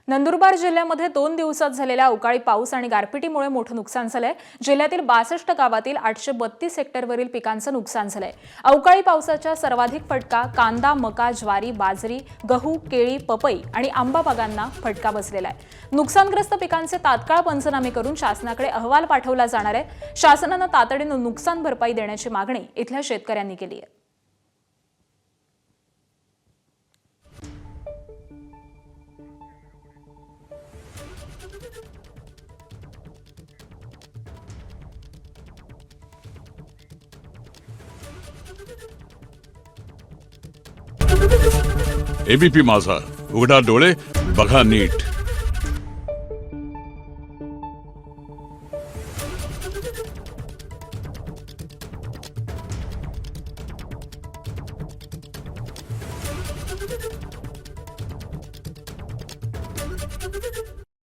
नंदुरबार जिल्ह्यामध्ये 2 दिवसात झालेल्या अवकाळी पाऊस आणि गारपिटीमुळे मोठं नुकसान झालंय। जिल्ह्यातील 62 गावातील 832 हेक्टरवरील पिकांचं नुकसान झालंय। अवकाळी पावसाचा सर्वाधिक फटका कांदा, मका, ज्वारी, बाजरी, गहू, केळी, पपई आणि आंबा बागांना फटका बसलेला आहे। नुकसानग्रस्त पिकांचे तात्काळ पंचनामे करून शासनाकडे अहवाल पाठवला जाणार आहे। शासनाने तातडीने नुकसान भरपाई देण्याची मागणी इथल्या शेतकऱ्यांनी केली आहे। एबीपी माझा, उघडा डोळे बघा नीट।